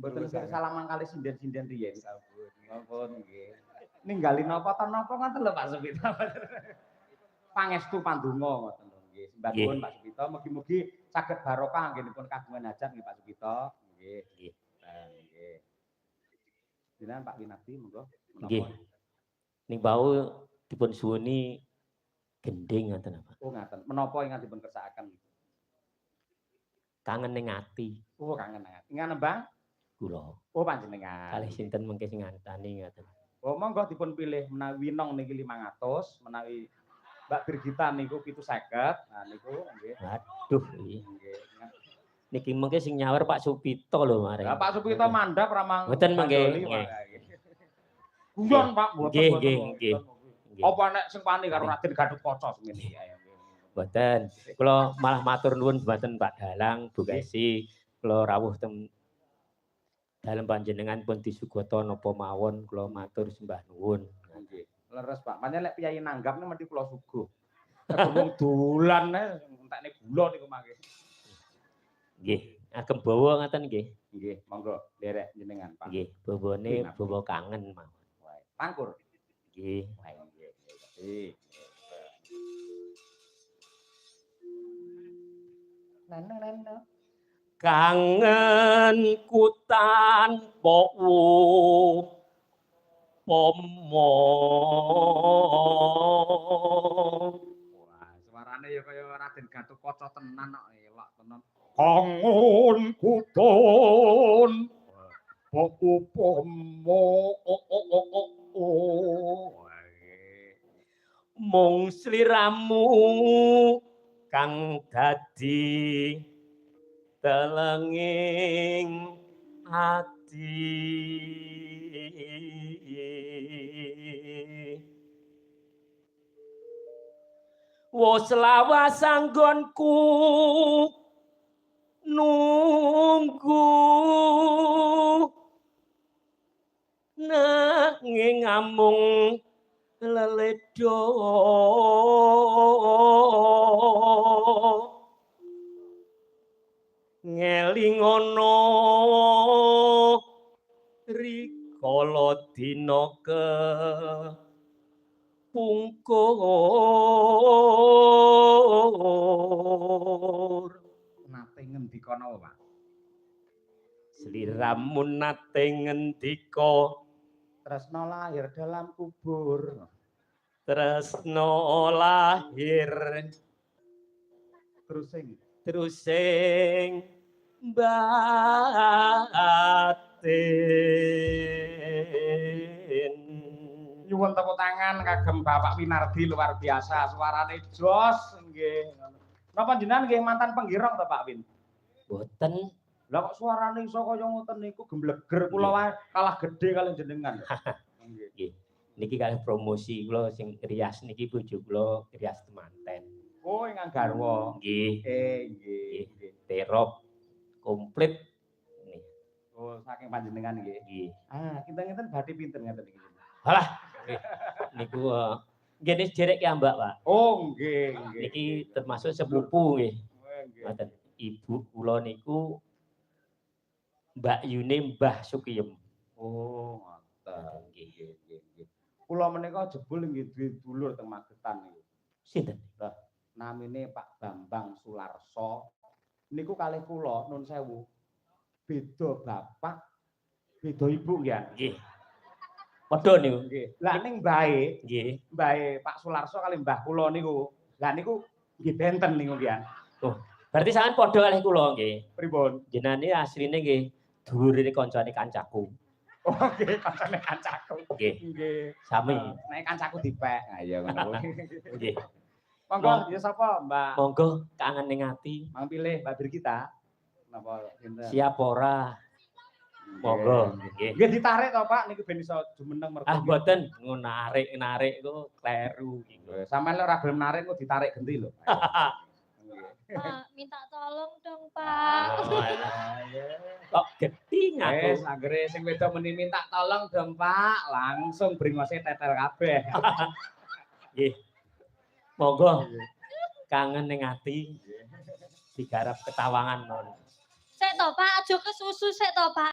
Mboten salaman kali sinden-sinden riyen. Sampun. Nggih. Ninggalin napa ta napa ngoten lho Pak Supito. Pangestu pandonga ngoten lho nggih. Sembah nuwun Pak Supito, mugi-mugi saged barokah anggenipun kagungan hajat nggih Pak Supito. Nggih. Nggih. Nggih. Jenengan Pak Winardi monggo. Nggih. Ning bau dipun suwuni gending ngoten apa. Oh ngaten. Menapa ingkang dipun kersakaken? Kangen ning ati. Oh kangen ning ati. Ingan Bang? Kula. Oh panjenengan. Kalih sinten mengke sing ngantani ngoten. Oh monggo dipun pilih menawi Winong niki 500, menawi Mbak Birgita niku 750. Nah niku nggih. Waduh iki. Nggih. Niki mengke sing nyawer Pak Supito lho mari. Lah Pak Supito mandhap ramang. Mboten mengke. Guyon Pak, mboten. Nggih, nggih. Apa nek sing pani karo Raden Gatotkaca semene ya. Mboten. Kula malah matur nuwun mboten Pak Dalang, Bu Kesi. Kula rawuh teng dalem panjenengan pun disugata napa mawon kula matur sembah nuwun. Nggih. Leres Pak. Pancen lek piyai nanggap mesti kula suguh. Wong dolan entekne gula niku mangke. Nggih, agem bawa ngaten nggih. Nggih, monggo nderek jenengan Pak. Nggih, bawane bawa kangen mawon. Pangkur. Nggih. Nggih. Nana. Kangen tanpa pomo. Wah, suarane ya kaya Raden Gatotkaca tenan kok elok tenan. Kangen kuton pomo. Mung sliramu kang dadi telenging ati. Wos lawas anggonku nunggu nanging amung leledo ngelingono rikala dina pungkur. Nate ngendika napa, Pak? Sliramu nate ngendika tresna lahir dalam kubur. Tresna lahir terusing batin. Nyuwun tepuk tangan kagem Bapak Winardi luar biasa, suarane jos nggih. Napa jenengan nggih mantan penggirong to Pak Win? Boten. Lah kok suarane iso kaya ngoten niku gembleger kula wae kalah gedhe kali jenengan. Nggih. Niki kalih promosi kula sing rias niki bojo kula rias temanten. Oh, ingkang garwa. Nggih. Nggih. Terop komplit. Nih. Oh, saking panjenengan nggih. Nggih. Ah, kinten-kinten badhe pinten ngaten iki. Halah. Niku nggih derek ki Mbak, Pak. Oh, nggih, nggih. Niki termasuk sepupu nggih. Ngoten. Ibu kula niku Mbak Yune Mbah Sukiyem. Oh, ngoten. Nggih. Kula menika jebul nggih duwe dulur teng Magetan niku. Sinten? Lah, namine Pak Bambang Sularso. Niku kalih kula nun sewu. Beda bapak, beda ibu nggih. Nggih. Padha niku. Nggih. Lah ning mbahe, nggih. Mbahe Pak Sularso kalih mbah kula niku. Lah niku nggih benten niku nggih. Oh, berarti sampean padha kalih kula nggih. Pripun? Jenengan asline nggih dulure kancane kancaku. Oh nggih, kancane kancaku. Nggih. Sami. Nek kancaku dipek. Ha ya ngono. Nggih. Monggo, ya sapa, Mbak? Monggo kangen ning ati. Mang pilih Mbak Birgita. Napa sinten? Siap ora? Monggo, nggih. Nggih ditarik to, Pak, niku ben iso jumeneng mergo. Ah, mboten, narik ku kleru gitu. Sampeyan lek ora gelem narik kok ditarik genti lho. Pak, minta tolong dong, Pak. Kok geting aku. Wes, anggere sing wedok meni minta tolong dong, Pak, langsung bringose tetel kabeh. Nggih. Monggo. Kangen ning ati. Digarap ketawangan non. Sik to, Pak, aja kesusu sik to, Pak.